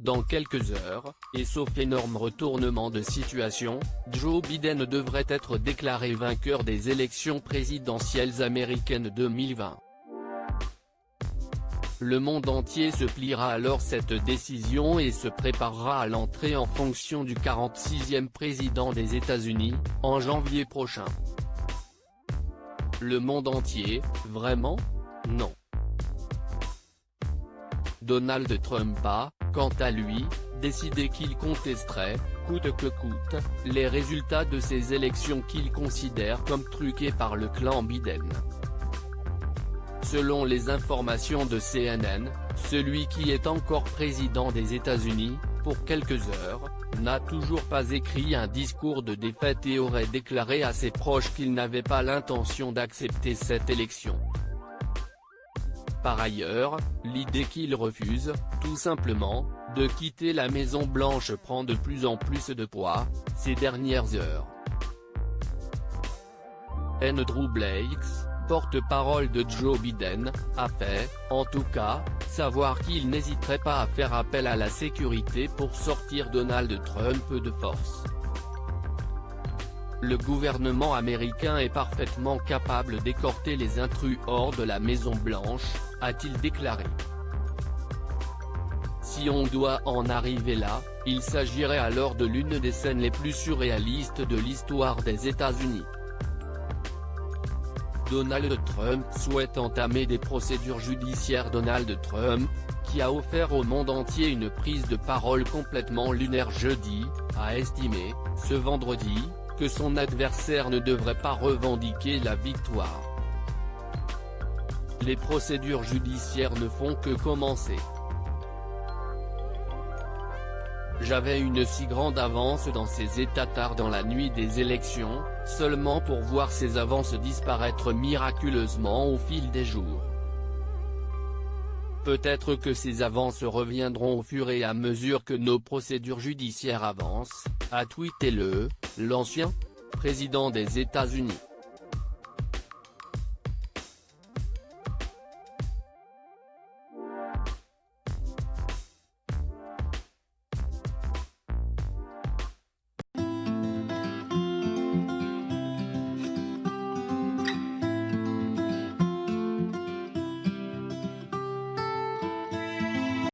Dans quelques heures, et sauf énorme retournement de situation, Joe Biden devrait être déclaré vainqueur des élections présidentielles américaines 2020. Le monde entier se pliera alors cette décision et se préparera à l'entrée en fonction du 46e président des États-Unis, en janvier prochain. Le monde entier, vraiment? Non. Donald Trump a, quant à lui, décidé qu'il contesterait, coûte que coûte, les résultats de ces élections qu'il considère comme truquées par le clan Biden. Selon les informations de CNN, celui qui est encore président des États-Unis, pour quelques heures, n'a toujours pas écrit un discours de défaite et aurait déclaré à ses proches qu'il n'avait pas l'intention d'accepter cette élection. Par ailleurs, l'idée qu'il refuse, tout simplement, de quitter la Maison-Blanche prend de plus en plus de poids, ces dernières heures. Andrew Blake, porte-parole de Joe Biden, a fait, en tout cas, savoir qu'il n'hésiterait pas à faire appel à la sécurité pour sortir Donald Trump de force. Le gouvernement américain est parfaitement capable d'écorter les intrus hors de la Maison-Blanche, a-t-il déclaré. Si on doit en arriver là, il s'agirait alors de l'une des scènes les plus surréalistes de l'histoire des États-Unis. Donald Trump souhaite entamer des procédures judiciaires. Donald Trump, qui a offert au monde entier une prise de parole complètement lunaire jeudi, a estimé, ce vendredi, que son adversaire ne devrait pas revendiquer la victoire. Les procédures judiciaires ne font que commencer. J'avais une si grande avance dans ces États tard dans la nuit des élections, seulement pour voir ces avances disparaître miraculeusement au fil des jours. Peut-être que ces avances reviendront au fur et à mesure que nos procédures judiciaires avancent, a tweeté l'ancien président des États-Unis.